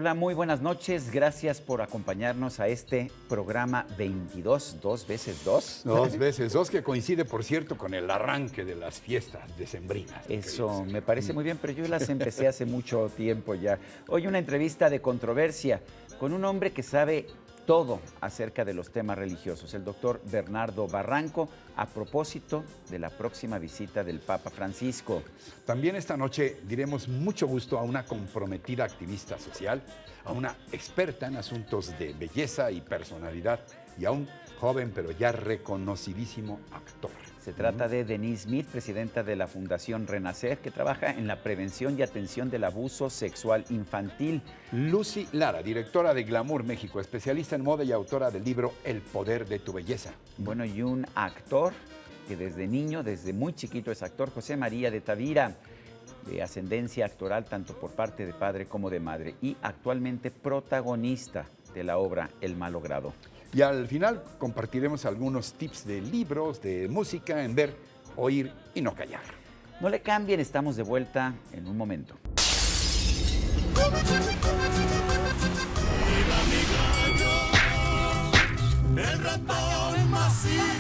Hola, muy buenas noches. Gracias por acompañarnos a este programa 22, dos veces dos. Dos veces dos, que coincide, por cierto, con el arranque de las fiestas decembrinas. Eso me parece muy bien, pero yo las empecé hace mucho tiempo ya. Hoy una entrevista de controversia con un hombre que sabe todo acerca de los temas religiosos, el doctor Bernardo Barranco, a propósito de la próxima visita del Papa Francisco. También esta noche diremos mucho gusto a una comprometida activista social, a una experta en asuntos de belleza y personalidad y a un joven pero ya reconocidísimo actor. Se trata de Denise Smith, presidenta de la Fundación Renacer, que trabaja en la prevención y atención del abuso sexual infantil. Lucy Lara, directora de Glamour México, especialista en moda y autora del libro El poder de tu belleza. Bueno, y un actor que desde niño, desde muy chiquito es actor, José María de Tavira, de ascendencia actoral tanto por parte de padre como de madre, y actualmente protagonista de la obra El malogrado. Y al final compartiremos algunos tips de libros, de música, en ver, oír y no callar. No le cambien, estamos de vuelta en un momento. El ratón Macías.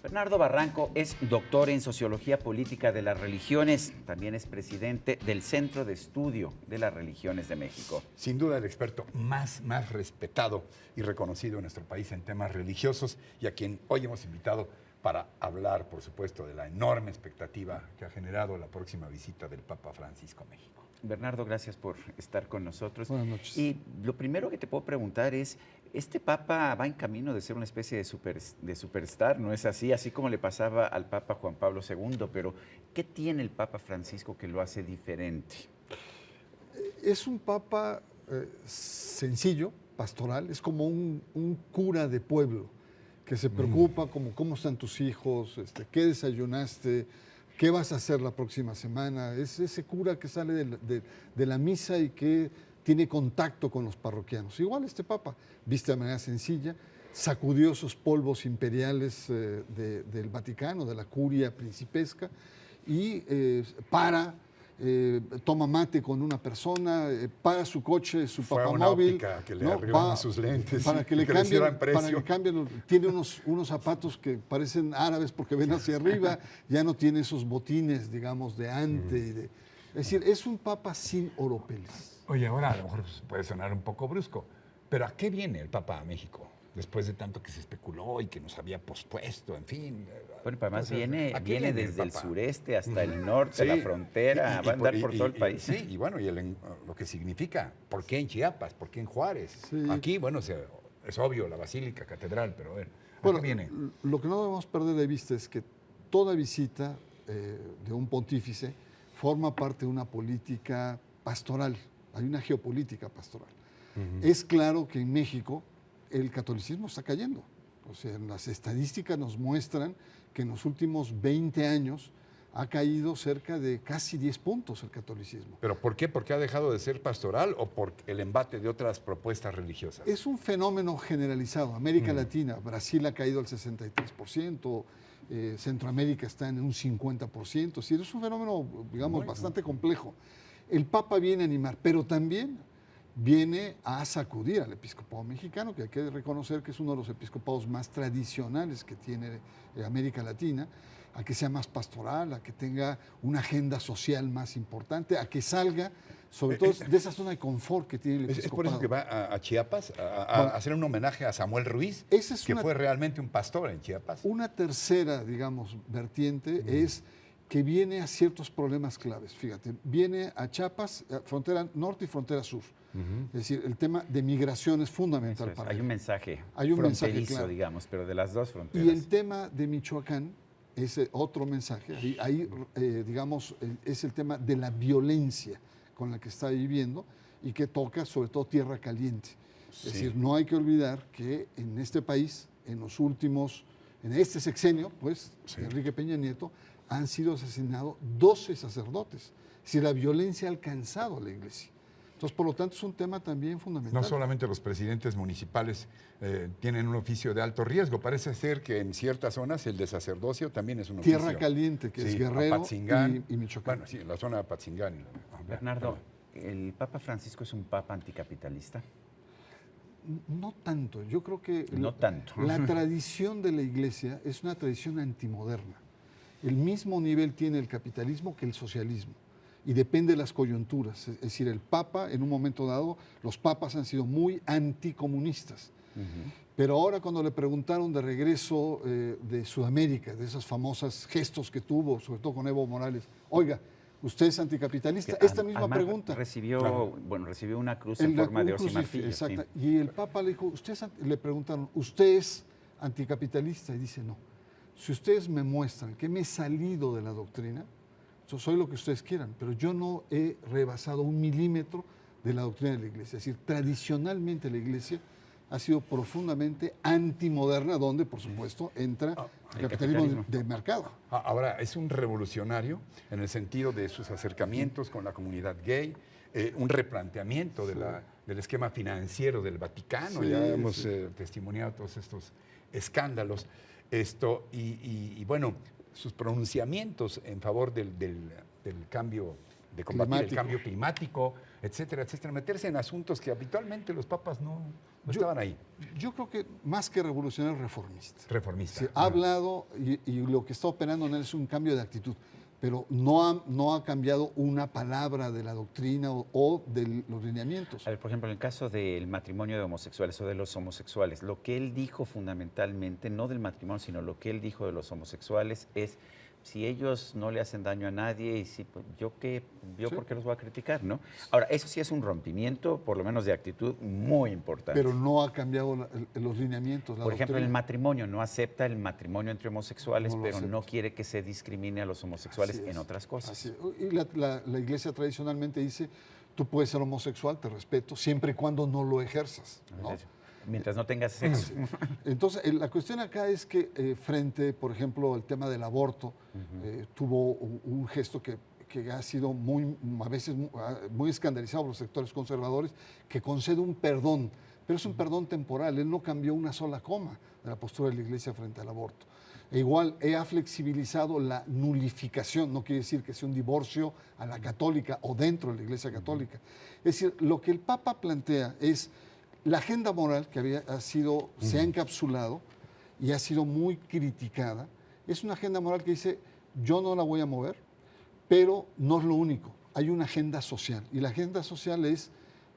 Bernardo Barranco es doctor en Sociología Política de las Religiones, también es presidente del Centro de Estudio de las Religiones de México. Sin duda el experto más respetado y reconocido en nuestro país en temas religiosos y a quien hoy hemos invitado para hablar, por supuesto, de la enorme expectativa que ha generado la próxima visita del Papa Francisco a México. Bernardo, gracias por estar con nosotros. Buenas noches. Y lo primero que te puedo preguntar es, ¿este Papa va en camino de ser una especie de superstar? ¿No es así? Así como le pasaba al Papa Juan Pablo II, pero ¿qué tiene el Papa Francisco que lo hace diferente? Es un papa sencillo, pastoral, es como un cura de pueblo que se preocupa como cómo están tus hijos, qué desayunaste, qué vas a hacer la próxima semana. Es ese cura que sale de la misa y que tiene contacto con los parroquianos. Igual este papa viste de manera sencilla, sacudió esos polvos imperiales del Vaticano, de la curia principesca, y toma mate con una persona, para su coche, su papamóvil. Que le arreglaron sus lentes, para que le cambien, tiene unos zapatos que parecen árabes porque ven hacia arriba, ya no tiene esos botines, digamos, de ante. Es decir, es un papa sin oropeles. Oye, ahora a lo mejor puede sonar un poco brusco, pero ¿a qué viene el Papa a México? Después de tanto que se especuló y que nos había pospuesto, en fin. Bueno, pero además viene desde el sureste hasta el norte, Sí, la frontera, va a andar por todo el país. Sí, y bueno, lo que significa, ¿por qué en Chiapas? ¿Por qué en Juárez? Sí. Aquí, bueno, es obvio, la Basílica, Catedral, pero a ver, Bueno, ¿a qué viene? lo que no debemos perder de vista es que toda visita de un pontífice forma parte de una política pastoral, hay una geopolítica pastoral. Es claro que en México el catolicismo está cayendo. O sea, las estadísticas nos muestran que en los últimos 20 años ha caído cerca de casi 10 puntos el catolicismo. ¿Pero por qué? ¿Porque ha dejado de ser pastoral o por el embate de otras propuestas religiosas? Es un fenómeno generalizado. América Latina, Brasil ha caído al 63%, Centroamérica está en un 50%. Es decir, es un fenómeno, digamos, bastante complejo. El Papa viene a animar, pero también viene a sacudir al episcopado mexicano, que hay que reconocer que es uno de los episcopados más tradicionales que tiene América Latina, a que sea más pastoral, a que tenga una agenda social más importante, a que salga, sobre todo, de esa zona de confort que tiene el episcopado. ¿Es por eso que va a Chiapas a hacer un homenaje a Samuel Ruiz, que fue realmente un pastor en Chiapas? Una tercera, digamos, vertiente es que viene a ciertos problemas claves. Fíjate, viene a Chiapas, frontera norte y frontera sur. Es decir, el tema de migración es fundamental para Hay él. un mensaje Hay un mensaje fronterizo, claro, digamos, pero de las dos fronteras. Y el tema de Michoacán ese otro mensaje. Digamos, es el tema de la violencia con la que está viviendo y que toca sobre todo tierra caliente. Es decir, no hay que olvidar que en este país, en este sexenio, pues, Enrique Peña Nieto, han sido asesinados 12 sacerdotes. Es decir, la violencia ha alcanzado a la iglesia. Entonces, por lo tanto, es un tema también fundamental. No solamente los presidentes municipales tienen un oficio de alto riesgo, parece ser que en ciertas zonas el de sacerdocio también es un oficio. Tierra caliente, que es Guerrero y Michoacán. Bueno, sí, en la zona de Apatzingán. Bernardo, ¿el Papa Francisco es un papa anticapitalista? No tanto, yo creo que No tanto. La tradición de la iglesia es una tradición antimoderna. El mismo nivel tiene el capitalismo que el socialismo y depende de las coyunturas. Es decir, el Papa, en un momento dado, los papas han sido muy anticomunistas. Pero ahora cuando le preguntaron de regreso de Sudamérica, de esos famosos gestos que tuvo, sobre todo con Evo Morales, oiga, ¿usted es anticapitalista? Esta misma pregunta. Recibió una cruz en forma de hoz y martillo. Exacto. Sí. Y el Papa le dijo, le preguntaron, ¿usted es anticapitalista? Y dice, no. Si ustedes me muestran que me he salido de la doctrina, yo soy lo que ustedes quieran, pero yo no he rebasado 1 milímetro de la doctrina de la Iglesia. Es decir, tradicionalmente la Iglesia ha sido profundamente antimoderna, donde, por supuesto, entra el capitalismo de mercado. Ahora, es un revolucionario en el sentido de sus acercamientos con la comunidad gay, un replanteamiento del esquema financiero del Vaticano. Ya hemos testimoniado todos estos escándalos. Y bueno, sus pronunciamientos en favor del cambio, de combatir el cambio climático, etcétera, etcétera. Meterse en asuntos que habitualmente los papas no estaban ahí. Yo creo que más que revolucionario, reformista. Reformista. Sí, ha hablado y lo que está operando en él es un cambio de actitud, pero no ha cambiado una palabra de la doctrina o de los lineamientos. A ver, por ejemplo, en el caso del matrimonio de homosexuales o de los homosexuales, lo que él dijo fundamentalmente, no del matrimonio, sino lo que él dijo de los homosexuales es, si ellos no le hacen daño a nadie, y si, pues, ¿yo por qué los voy a criticar, no? Ahora, eso sí es un rompimiento, por lo menos de actitud, muy importante. Pero no ha cambiado los lineamientos. Por ejemplo, el matrimonio, no acepta el matrimonio entre homosexuales, pero no quiere que se discrimine a los homosexuales en otras cosas. Así es. Y la iglesia tradicionalmente dice, tú puedes ser homosexual, te respeto, siempre y cuando no lo ejerzas, ¿no? Mientras no tengas sexo. Entonces, la cuestión acá es que frente, por ejemplo, al tema del aborto, tuvo un gesto que ha sido a veces muy escandalizado por los sectores conservadores, que concede un perdón, pero es un perdón temporal. Él no cambió una sola coma de la postura de la iglesia frente al aborto. E igual, ha flexibilizado la nulificación, no quiere decir que sea un divorcio a la católica o dentro de la iglesia católica. Es decir, lo que el Papa plantea es la agenda moral que se ha encapsulado y ha sido muy criticada. Es una agenda moral que dice, yo no la voy a mover, pero no es lo único. Hay una agenda social, y la agenda social es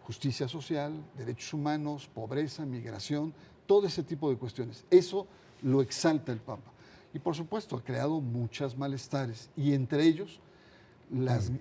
justicia social, derechos humanos, pobreza, migración, todo ese tipo de cuestiones. Eso lo exalta el Papa. Y por supuesto ha creado muchos malestares, y entre ellos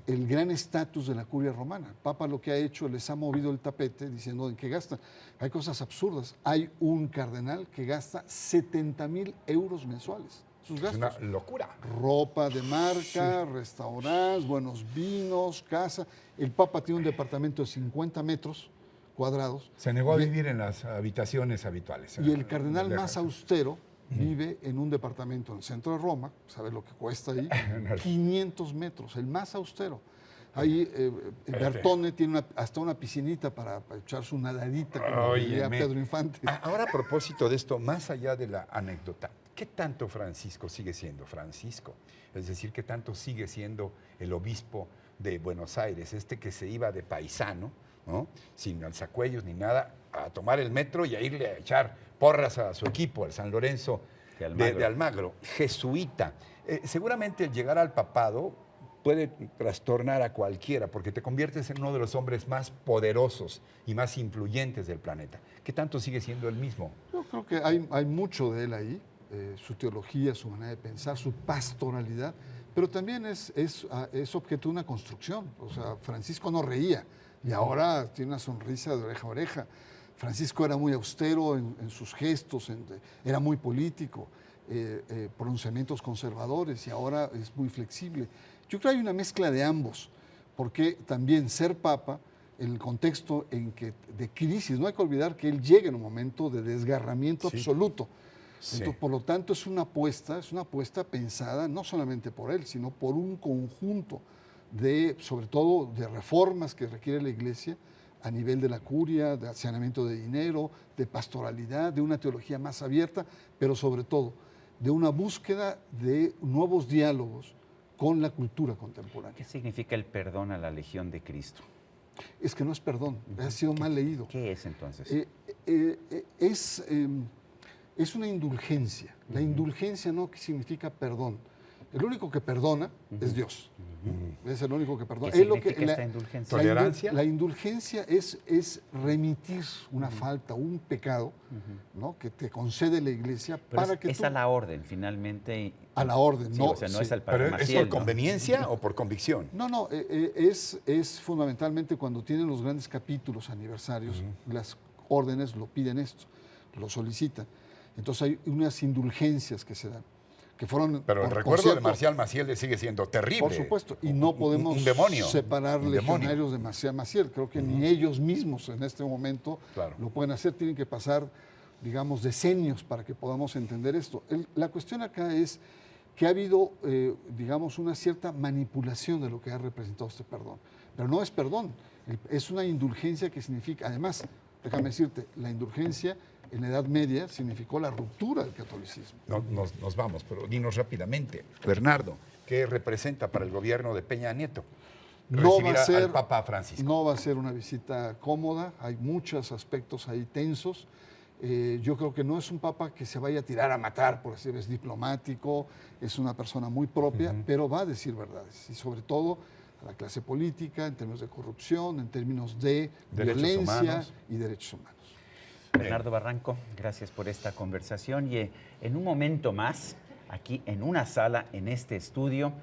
el gran estatus de la curia romana. El Papa lo que ha hecho, les ha movido el tapete diciendo en qué gastan. Hay cosas absurdas. Hay un cardenal que gasta 70,000 euros mensuales. Sus gastos. Es una locura. Ropa de marca, restaurantes, buenos vinos, casa. El Papa tiene un departamento de 50 metros cuadrados. Se negó a vivir en las habitaciones habituales. Y el cardenal más austero vive en un departamento en el centro de Roma, ¿sabes lo que cuesta ahí? 500 metros, el más austero. Ahí Bertone tiene hasta una piscinita para echar su nadadita, como diría Pedro Infante. Ahora, a propósito de esto, más allá de la anécdota, ¿qué tanto Francisco sigue siendo Francisco? Es decir, ¿qué tanto sigue siendo el obispo de Buenos Aires, que se iba de paisano, ¿no? Sin alzacuellos ni nada, a tomar el metro y a irle a echar porras a su equipo, al San Lorenzo de Almagro, jesuita? Seguramente el llegar al papado puede trastornar a cualquiera, porque te conviertes en uno de los hombres más poderosos y más influyentes del planeta. ¿Qué tanto sigue siendo el mismo? Yo creo que hay mucho de él ahí, su teología, su manera de pensar, su pastoralidad, pero también es objeto de una construcción. O sea, Francisco no reía y ahora tiene una sonrisa de oreja a oreja. Francisco era muy austero en sus gestos, era muy político, pronunciamientos conservadores y ahora es muy flexible. Yo creo que hay una mezcla de ambos, porque también ser papa, en el contexto de crisis, no hay que olvidar que él llega en un momento de desgarramiento absoluto. Sí. Entonces, por lo tanto, es una apuesta pensada no solamente por él, sino por un conjunto sobre todo, de reformas que requiere la Iglesia a nivel de la curia, de saneamiento de dinero, de pastoralidad, de una teología más abierta, pero sobre todo de una búsqueda de nuevos diálogos con la cultura contemporánea. ¿Qué significa el perdón a la Legión de Cristo? Es que no es perdón, ha sido mal leído. ¿Qué es entonces? Es una indulgencia. La indulgencia no significa perdón. El único que perdona es Dios. Es el único que perdona. ¿Qué significa esta indulgencia? ¿Tolerancia? La indulgencia es remitir una falta, un pecado, ¿no?, que te concede la Iglesia Pero para que es tú... a la orden, finalmente. A la orden, Sí, no. o sea, no sí. es al ¿Pero Padre es Maciel, por ¿no? conveniencia o por convicción? No, es fundamentalmente cuando tienen los grandes capítulos aniversarios, las órdenes lo piden esto, lo solicitan. Entonces hay unas indulgencias que se dan, que fueron... Pero el por recuerdo cierto, de Marcial Maciel le sigue siendo terrible. por supuesto, y no podemos un demonio, separar un demonio. legionarios de Marcial Maciel. Creo que ni ellos mismos en este momento Claro. lo pueden hacer. Tienen que pasar, digamos, decenios para que podamos entender esto. La cuestión acá es que ha habido, digamos, una cierta manipulación de lo que ha representado este perdón. Pero no es perdón, es una indulgencia que significa, además, déjame decirte, la indulgencia en la Edad Media significó la ruptura del catolicismo. Nos vamos, pero dinos rápidamente, Bernardo, ¿qué representa para el gobierno de Peña Nieto recibir al Papa Francisco? No va a ser una visita cómoda, hay muchos aspectos ahí tensos. Yo creo que no es un papa que se vaya a tirar a matar, por así decirlo, es diplomático, es una persona muy propia, pero va a decir verdades, y sobre todo a la clase política, en términos de corrupción, en términos de Derechos violencia humanos. y derechos humanos. Bernardo Barranco, gracias por esta conversación y en un momento más, aquí en una sala, en este estudio,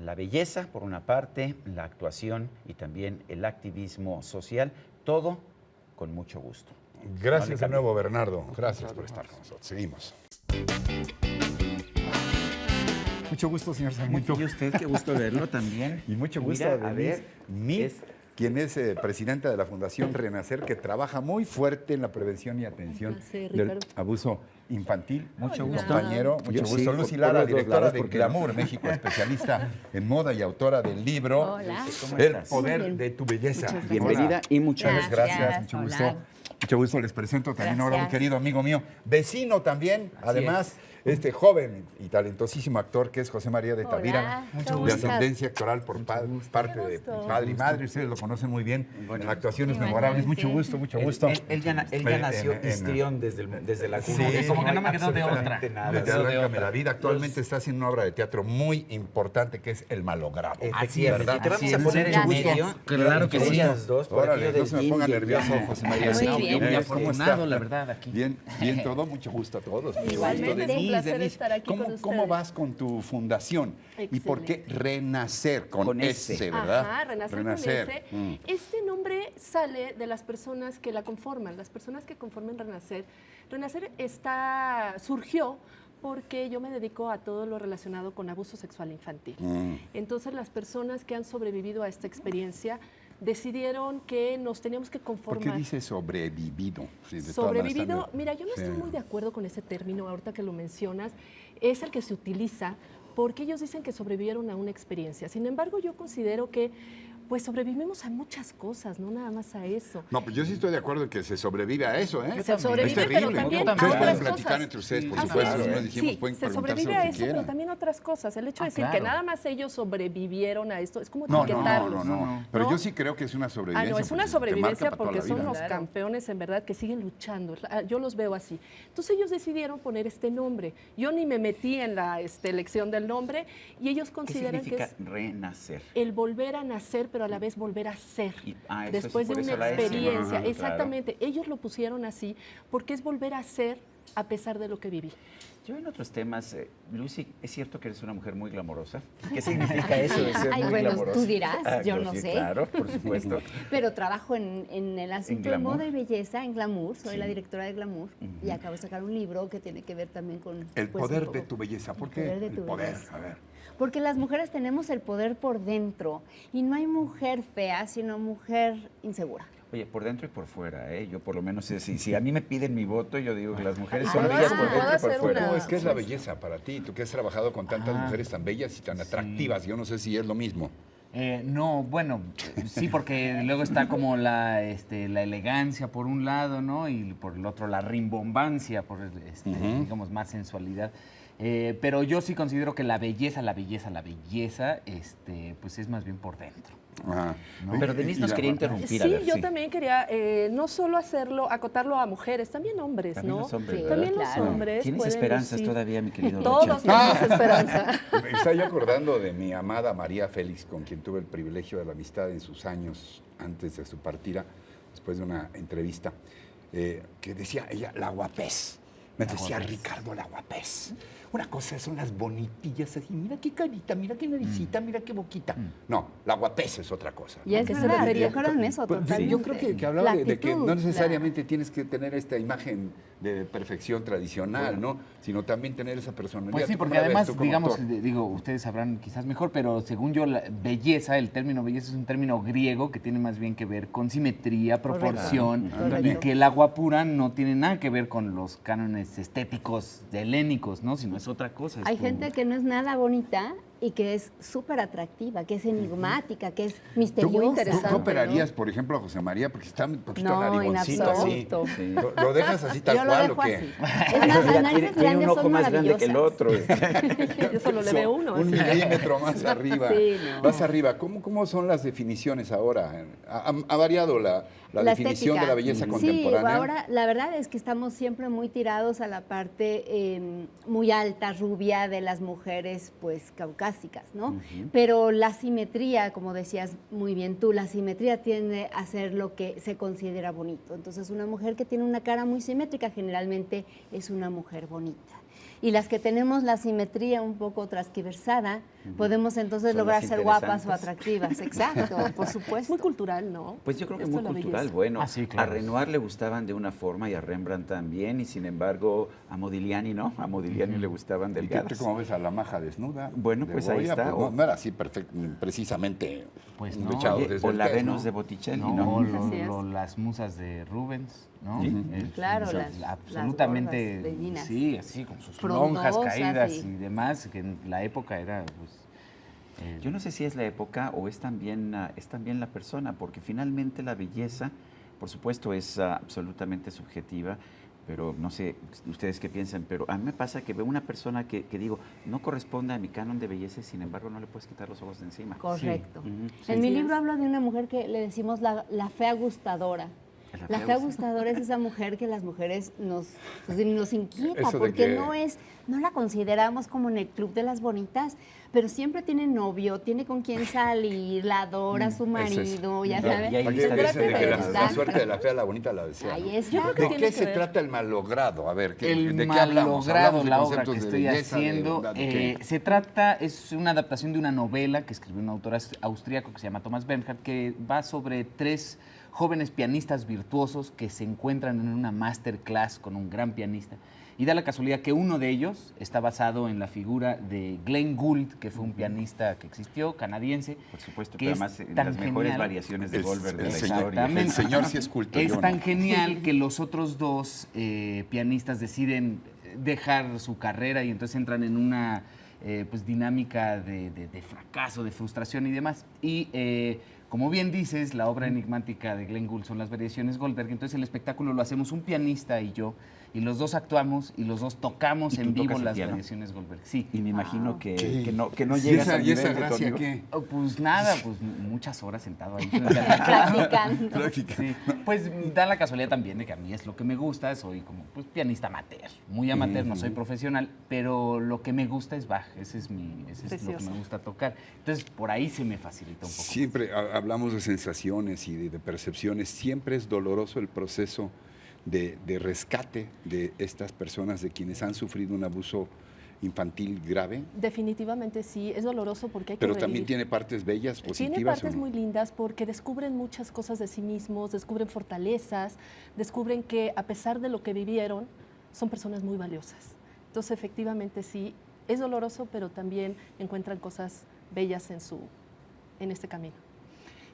la belleza por una parte, la actuación y también el activismo social, todo con mucho gusto. Gracias No de le nuevo, Bernardo. Gracias contrario, por estar con nosotros. Seguimos. Mucho gusto, señor Sarmiento. Y usted, qué gusto verlo también. Y mucho gusto Mira, de a Denise ver, Mit, es- quien es presidenta de la Fundación Renacer, que trabaja muy fuerte en la prevención y atención placer, del Ricardo. abuso infantil. Mucho Hola. gusto. Compañero, mucho Yo gusto. sí, Lucy por Lara, los dos directora lados, de porque no. Glamour México, especialista en moda y autora del libro Hola. ¿Cómo El estás? poder Muy bien. de tu belleza. Muchas gracias. Bienvenida y muchas Muchas gracias. gracias, mucho Hola. gusto. Mucho gusto, les presento también ahora a un Gracias. querido amigo mío, vecino también, además, este joven y talentosísimo actor que es José María de Hola, Tavira, mucho de gusto. ascendencia actoral por parte de gusto. padre y madre, ustedes lo conocen muy bien, Bueno, en actuaciones igualmente. memorables, mucho gusto, mucho gusto. Él ya nació histrión desde la cuna. Sí, como que no me quedó de otra. absolutamente Nada, Desde no de Arráncame otra. la vida. Actualmente está haciendo una obra de teatro muy importante que es El Malogrado. Así es, ¿verdad? y te vamos Así a es. poner en Gracias. medio. Claro que sí. Ellas dos, por Órale, aquello no del se me ponga yin y el nervioso, yang. José María. Muy No, bien. yo muy ¿Cómo afortunado, está? la verdad, aquí. Bien todo, mucho gusto a todos. Mucho Igualmente, gusto. es un Denise, placer Denise, estar aquí ¿cómo, con ¿Cómo ustedes. vas con tu fundación? ¿Y por qué Renacer con S, S, verdad? Ajá, Renacer con S. Mm. Este nombre sale de las personas que la conforman, las personas que conforman Renacer. Renacer surgió porque yo me dedico a todo lo relacionado con abuso sexual infantil. Mm. Entonces las personas que han sobrevivido a esta experiencia decidieron que nos teníamos que ¿Por conformar. qué dice sobrevivido? Sí, de todas Sobrevivido, maneras, mira, yo no sí. estoy muy de acuerdo con ese término, ahorita que lo mencionas, es el que se utiliza porque ellos dicen que sobrevivieron a una experiencia. Sin embargo, yo considero que pues sobrevivimos a muchas cosas, no nada más a eso. No, pues yo sí estoy de acuerdo en que se sobrevive a eso, ¿eh? Se sobrevive, es terrible. pero también Ustedes a pueden otras platicar cosas. entre ustedes, por Así supuesto. es. ¿no? Dijimos, Sí, pueden se preguntarse sobrevive lo a que eso, pero quieran. también otras cosas. El hecho de decir claro. que nada más ellos sobrevivieron a esto, es como No, etiquetarlos. no. Pero ¿no? yo sí creo que es una sobrevivencia. No, es una porque te sobrevivencia marca para porque toda la son vida. los campeones en verdad que siguen luchando. Yo los veo así. Entonces ellos decidieron poner este nombre. Yo ni me metí en la elección del nombre y ellos ¿Qué consideran que significa es renacer? el volver a nacer, pero a la vez volver a ser. Eso Después es, de por una eso la S, ¿no? experiencia. Ajá, Exactamente. Ellos lo pusieron así porque es volver a ser a pesar de lo que viví. Yo en otros temas, Lucy, ¿es cierto que eres una mujer muy glamorosa? ¿Qué significa eso de ser Ay, muy bueno, glamorosa? tú dirás, yo pues no sí, sé. Claro, por supuesto. Pero trabajo en el asunto de glamour. moda y belleza, en Glamour. Soy Sí. la directora de Glamour y acabo de sacar un libro que tiene que ver también con... El pues, poder un poco- de tu belleza. ¿Por el qué? poder de El tu poder, belleza. a ver. Porque las mujeres tenemos el poder por dentro y no hay mujer fea, sino mujer insegura. Oye, por dentro y por fuera, ¿eh? Yo por lo menos, si a mí me piden mi voto, yo digo que las mujeres son ¿Puedo bellas hacer- por dentro puedo y por hacer fuera. una- ¿Cómo es que es la belleza para ti? Tú que has trabajado con tantas mujeres tan bellas y tan atractivas. Yo no sé si es lo mismo. No, bueno, sí, porque luego está como la elegancia por un lado, ¿no? Y por el otro la rimbombancia, por digamos, más sensualidad. Pero yo sí considero que la belleza, pues es más bien por dentro. Ajá. Pero Denise nos quería interrumpir. a Sí, ver, yo también quería no solo acotarlo a mujeres, también hombres, También ¿no? los hombres, Sí, ¿verdad? También los claro. hombres. ¿Tienes pueden esperanzas lucir. todavía, mi querido Todos Rocha? tenemos esperanza. Me estaba yo acordando de mi amada María Félix, con quien tuve el privilegio de la amistad en sus años antes de su partida, después de una entrevista, que decía ella, la guapez. Me decía, Ricardo, la guapez. Una cosa son las bonitillas así, mira qué carita, mira qué naricita, mira qué boquita. No, la guapez es otra cosa. Y es qué se verdad, refería? yo creo en eso Pues, totalmente. yo creo que hablaba La de que no actitud, necesariamente tienes que tener esta imagen de perfección tradicional, ¿no? Sino también tener esa personalidad. Pues sí, ¿Tú cómo porque la ves además, tú como digamos, actor? digo, ustedes sabrán quizás mejor, pero según yo, la belleza, el término belleza es un término griego que tiene más bien que ver con simetría, proporción, Correcto. y que el agua pura no tiene nada que ver con los cánones estéticos helénicos, ¿no? Sino es otra cosa. Hay gente que no es nada bonita y que es súper atractiva, que es enigmática, que es misteriosa. ¿Tú operarías, por ejemplo, a José María porque está un poquito No, en narigoncito así? absoluto. Sí. ¿Lo dejas así tal Yo lo cual o dejo qué? así. Es más, las Ya narices tiene un grandes ojo son más grande que el maravillosas. otro. Yo solo le veo uno. Un así. milímetro más arriba. Sí, no. Más arriba. ¿Cómo son las definiciones ahora? ¿Ha variado la definición estética. de la belleza Sí, contemporánea? ahora la verdad es que estamos siempre muy tirados a la parte muy alta, rubia de las mujeres pues caucásicas, ¿no? Pero la simetría, como decías muy bien tú, la simetría tiende a ser lo que se considera bonito. Entonces una mujer que tiene una cara muy simétrica generalmente es una mujer bonita. Y las que tenemos la simetría un poco transquiversada, podemos entonces Son lograr las ser guapas o interesantes. atractivas. Exacto, por Es supuesto. muy cultural, ¿no? Pues yo creo que Esto muy de la cultural. belleza. Bueno, Ah, sí, claro. a Renoir le gustaban de una forma y a Rembrandt también, y sin embargo a Modigliani no, a Modigliani le gustaban ¿Y tú delgadas. cómo ves a la maja desnuda? Bueno, de pues ahí Goya? está. Pues no era así precisamente Pues un no. dechado Oye, desde o el la test, Venus ¿no? de Botticelli, No, ¿no? Así es. las musas de Rubens, ¿no? Sí. Claro, o sea, las absolutamente, gordas, bellinas. sí, así con sus Frondosas, lonjas caídas sí. y demás, que en la época era, pues, Yo no sé si es la época o es también la persona, porque finalmente la belleza, por supuesto, es absolutamente subjetiva, pero no sé ustedes qué piensan, pero a mí me pasa que veo una persona que digo, no corresponde a mi canon de belleza y sin embargo no le puedes quitar los ojos de encima. Correcto. Ujú, sí. En mi Sí, libro es. hablo de una mujer que le decimos la fea gustadora. La fea gustadora es esa mujer que las mujeres nos inquieta, Eso de porque que- no la consideramos como en el club de las bonitas, pero siempre tiene novio, tiene con quien salir, la adora a su marido, ya Y sabes. ahí Aquí está dice de que la Exacto. suerte de la fea, la bonita la desea. Ahí ¿no? está. Yo creo que ¿De tiene qué que se ver. trata el malogrado? A ver, el ¿de qué hablamos? malogrado, ¿Hablamos de la obra que conceptos de estoy belleza, de haciendo, bondad, de qué? se trata, es una adaptación de una novela que escribió un autor austríaco que se llama Thomas Bernhard, que va sobre 3 jóvenes pianistas virtuosos que se encuentran en una masterclass con un gran pianista. Y da la casualidad que uno de ellos está basado en la figura de Glenn Gould, que fue un pianista que existió, canadiense. Por supuesto, que pero es además en tan las mejores genial. variaciones de El- Goldberg de el la señor- historia. Exactamente. El señor sí es culto. Es yo no. tan genial que los otros 2 pianistas deciden dejar su carrera y entonces entran en una pues dinámica de fracaso, de frustración y demás. Y como bien dices, la obra enigmática de Glenn Gould son las variaciones Goldberg. Entonces el espectáculo lo hacemos un pianista y yo, y los 2 actuamos y los 2 tocamos ¿Y tú en vivo tocas el las piano? variaciones Goldberg. Sí. Y me imagino que, Sí. que no ¿Y llegas esa, al y esa nivel de tu gracia amigo. qué? Oh, pues nada, pues muchas horas sentado ahí. Practicando. Sí, pues da la casualidad también de que a mí es lo que me gusta, soy como pues, pianista amateur, muy amateur, no soy profesional, pero lo que me gusta es Bach, ese es lo que Precioso. me gusta tocar. Entonces, por ahí se me facilita un poco. Siempre hablamos de sensaciones y de percepciones. Siempre es doloroso el proceso de rescate de estas personas de quienes han sufrido un abuso infantil grave? Definitivamente sí, es doloroso porque hay que Pero revivir. también tiene partes bellas, positivas. Tiene partes ¿o no? muy lindas porque descubren muchas cosas de sí mismos, descubren fortalezas, descubren que a pesar de lo que vivieron, son personas muy valiosas. Entonces, efectivamente sí, es doloroso, pero también encuentran cosas bellas en este camino.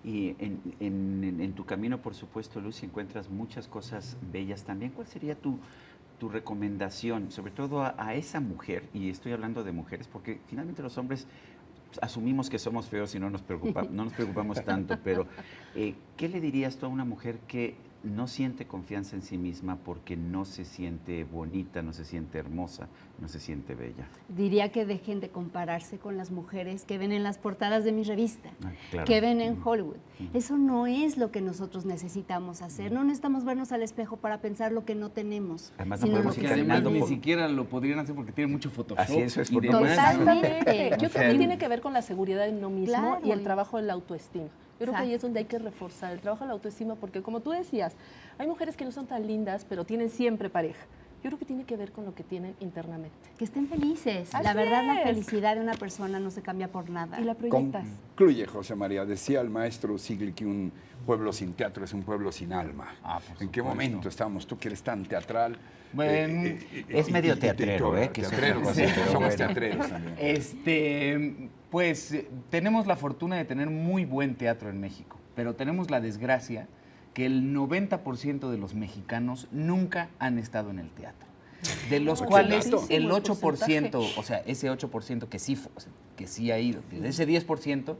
Y en tu camino, por supuesto, Lucy, encuentras muchas cosas bellas también. ¿Cuál sería tu recomendación, sobre todo a esa mujer? Y estoy hablando de mujeres, porque finalmente los hombres asumimos que somos feos y no nos preocupamos tanto, pero ¿qué le dirías tú a una mujer que no siente confianza en sí misma porque no se siente bonita, no se siente hermosa, no se siente bella? Diría que dejen de compararse con las mujeres que ven en las portadas de mi revista, Claro. que ven en Hollywood. Eso no es lo que nosotros necesitamos hacer. No necesitamos vernos al espejo para pensar lo que no tenemos. Además, no sino podemos lo ir que sí caminando Ni por- tenemos. siquiera lo podrían hacer porque tiene mucho Photoshop. Así es, es y por demás. Totalmente. Yo O sea, creo que tiene que ver con la seguridad en uno mismo Claro. y el trabajo de la autoestima. Yo creo que ahí Exacto. es donde hay que reforzar el trabajo de la autoestima, porque como tú decías, hay mujeres que no son tan lindas, pero tienen siempre pareja. Yo creo que tiene que ver con lo que tienen internamente. Que estén felices. Así La verdad, la es. felicidad de una persona no se cambia por nada. Y la proyectas. Concluye, José María. Decía el maestro Sigli que un pueblo sin teatro es un pueblo sin alma. Ah, por ¿En qué supuesto. momento estamos? Tú que eres tan teatral. Bueno, es medio teatrero, que teatrero, somos, sí, pero somos bueno. teatreros también. Pues tenemos la fortuna de tener muy buen teatro en México, pero tenemos la desgracia que el 90% de los mexicanos nunca han estado en el teatro. De los cuales Altísimo el el 8%, porcentaje. o sea, ese 8% que sí ha ido, de ese 10%,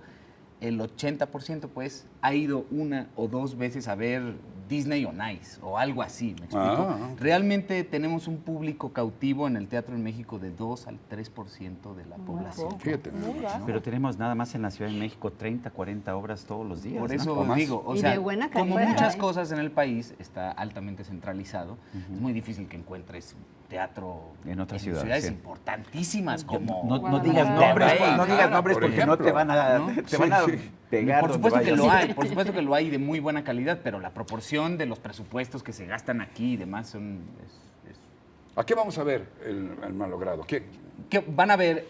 el 80% pues ha ido una o dos veces a ver Disney on Ice o algo así, ¿me explico? Ah. Realmente tenemos un público cautivo en el teatro en México de 2 al 3% de la población. Fíjate. Muy bajo. Pero tenemos nada más en la Ciudad de México 30, 40 obras todos los días. Por ¿no? eso O más. digo, o Y sea, de buena como calidad, muchas ¿eh? cosas en el país está altamente centralizado, es muy difícil que encuentres teatro En otras ciudades, ciudades sí. importantísimas como No digas Guadalajara. nombres, Monterrey, no digas nombres por porque no ejemplo, te van a, ¿no? te van a pegar. Por donde supuesto que vayas. lo hay, por supuesto que lo hay de muy buena calidad, pero la proporción de los presupuestos que se gastan aquí y demás es ¿A qué vamos a ver el malogrado? ¿Qué? que van a ver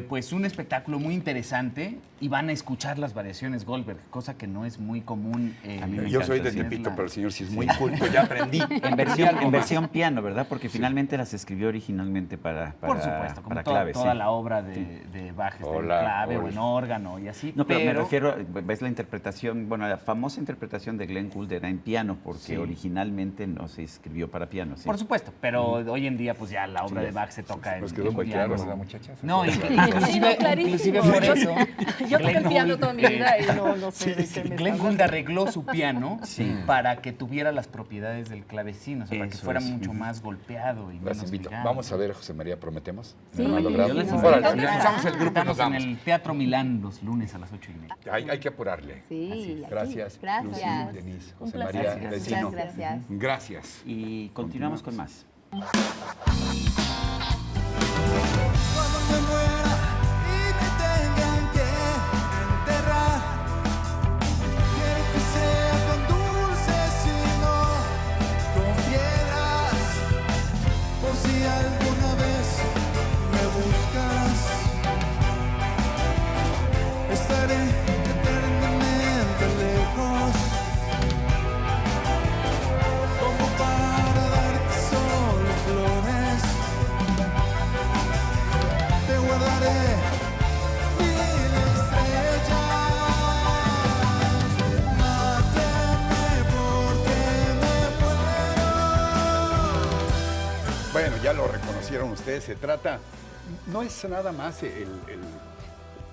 pues un espectáculo muy interesante y van a escuchar las variaciones Goldberg, cosa que no es muy común. A mí me Yo soy encanta, de sí. Tepito, pero el señor sí es muy culto, ya aprendí. En versión piano, ¿verdad? Porque finalmente las escribió originalmente para Por supuesto, como para toda, clave, toda sí. la obra de Bach está en Hola, clave o hola. en órgano y así. No, pero me refiero, ves la interpretación, bueno, la famosa interpretación de Glenn Gould era en piano, porque Sí. originalmente no se escribió para piano. Sí. Por supuesto, pero hoy en día pues ya la obra de Bach se toca Pues en quedó en muy claro, piano. ¿verdad, muchachas? No, Sí, inclusive, no, clarísimo. inclusive por Yo- eso. Yo toqué Glenn el piano Gould, toda mi vida y no sé de qué me Glenn estás Gould hablando. arregló su piano para que tuviera las propiedades del clavecín, o sea, para que Eso fuera es. mucho más golpeado y Las menos invito. delgado. Vamos a ver, José María, ¿prometemos? Sí, El malogrado. yo les Órale, invito. organizamos el grupo y nos Estamos en vamos. el Teatro Milán los lunes a las 8:30. Hay que apurarle. Sí, aquí. Gracias, Gracias. Lucy, Denise, Un José placer. María, Muchas vecino. gracias. Gracias. Y continuamos con más. Cuando me muera y me tengan que enterrar, quiero que sea con dulces y no con piedras. Por si alguna vez me buscas, estaré eternamente lejos, como para darte solo flores. Te guardaré mil estrellas. Máteme porque me muero. Bueno, ya lo reconocieron ustedes, se trata, no es nada más el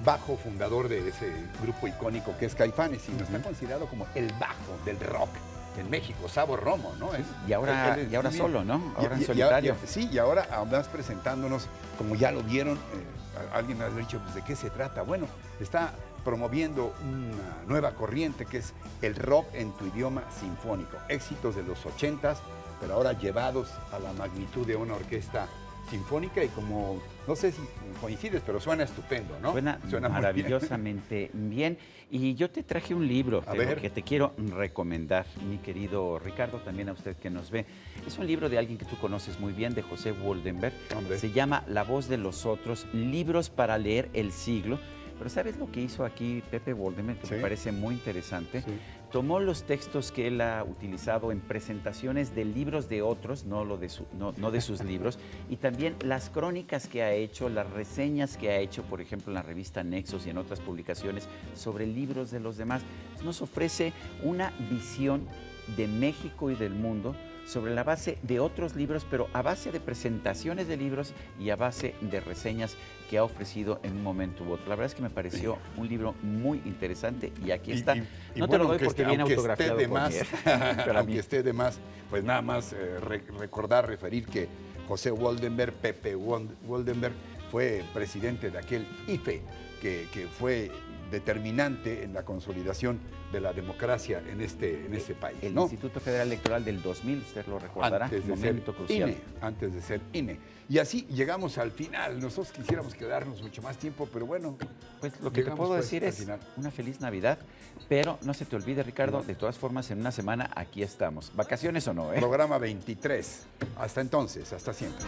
bajo fundador de ese grupo icónico que es Caifanes, sino está considerado como el bajo del rock en México, Sabo Romo, ¿no? Y ahora, él es y ahora muy solo, bien. ¿no? Ahora en Y- y- solitario. sí, y ahora además presentándonos, como ya lo vieron, alguien me ha dicho, pues, ¿de qué se trata? Bueno, está promoviendo una nueva corriente que es el rock en tu idioma sinfónico. Éxitos de los 80s, pero ahora llevados a la magnitud de una orquesta sinfónica y como, no sé si coincides, pero suena estupendo, ¿no? Suena muy bien. maravillosamente bien. Y yo te traje un libro A ver. que te quiero recomendar, mi querido Ricardo, también a usted que nos ve. Es un libro de alguien que tú conoces muy bien, de José Woldenberg. Hombre. Se llama La voz de los otros, libros para leer el siglo. Pero ¿sabes lo que hizo aquí Pepe Woldenberg? Que Sí. me parece muy interesante. Sí. Tomó los textos que él ha utilizado en presentaciones de libros de otros, no de sus libros, y también las crónicas que ha hecho, las reseñas que ha hecho, por ejemplo, en la revista Nexos y en otras publicaciones sobre libros de los demás. Nos ofrece una visión de México y del mundo sobre la base de otros libros, pero a base de presentaciones de libros y a base de reseñas que ha ofrecido en un momento u otro. La verdad es que me pareció un libro muy interesante y aquí está. No te lo doy porque viene autografiado de por más, mí, pero a aunque mí. esté de más, pues nada más referir que José Woldenberg, Pepe Woldenberg, fue presidente de aquel IFE, que fue determinante en la consolidación de la democracia en este país. El ¿no? Instituto Federal Electoral del 2000, usted lo recordará, Antes de ser momento crucial. INE, antes de ser INE. Y así llegamos al final. Nosotros quisiéramos quedarnos mucho más tiempo, pero bueno. Pues lo que te llegamos, puedo pues, decir al es final. una feliz Navidad, pero no se te olvide, Ricardo, de todas formas, en una semana aquí estamos. ¿Vacaciones o no? Programa 23. Hasta entonces, hasta siempre.